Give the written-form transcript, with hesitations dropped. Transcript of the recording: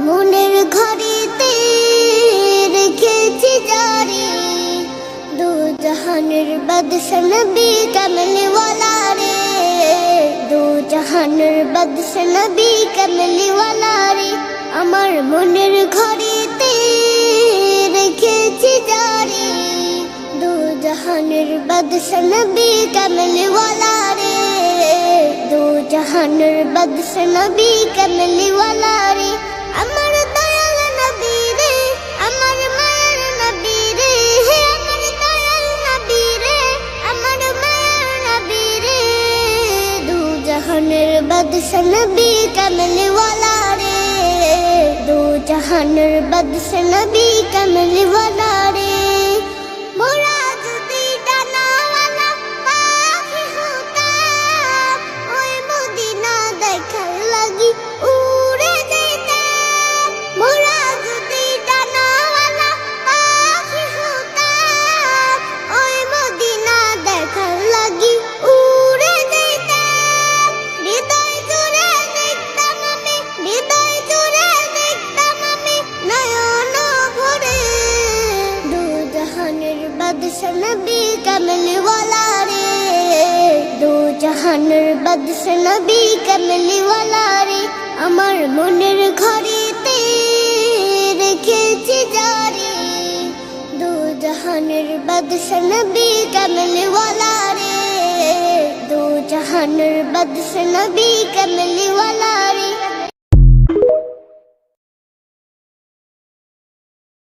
মনের ঘরেতে রেখেছি জারি, দু জাহানের বাদশা নবী কামলি ওয়ালা রে, দু জাহানের বাদশা নবী কামলি ওয়ালা রে। আমার মনের ঘরেতে রেখেছি জারি, দু জাহানের বাদশা নবী কামলি ওয়ালা রে, দু জাহানের বাদশা নবী কামলি ওয়ালা রে। আমার দয়াল নবী রে, আমার মায়ের নবী রে, আমার দয়াল নবী রে, আমার মায়ের নবী রে, দু জাহানের বাদশা নবী কামলি ওয়ালা রে, দু জাহানের বাদশা নবী কামলি ওয়ালা রে। মোরা যদি ডানাওয়ালা পাখি হতাম, ওই মদিনা দেখার লাগি উড়ে যেতাম। মোরা যদি ডানাওয়ালা পাখি হতাম, ওই মদিনা দেখার লাগি উড়ে যেতাম। হৃদয় জুড়ে দেখতাম আমি, হৃদয় জুড়ে দেখতাম আমি নয়ন ভরে, দু জাহানের বাদশা নবী কামলি ওয়ালা রে, দু জাহানের বাদশা নবী কামলি ওয়ালা রে। আমার মনের ঘরেতে রেখেছি জারি, দু জাহানের বাদশা নবী কামলি ওয়ালা রে, দু জাহানের বাদশা নবী কামলি ওয়ালা রে।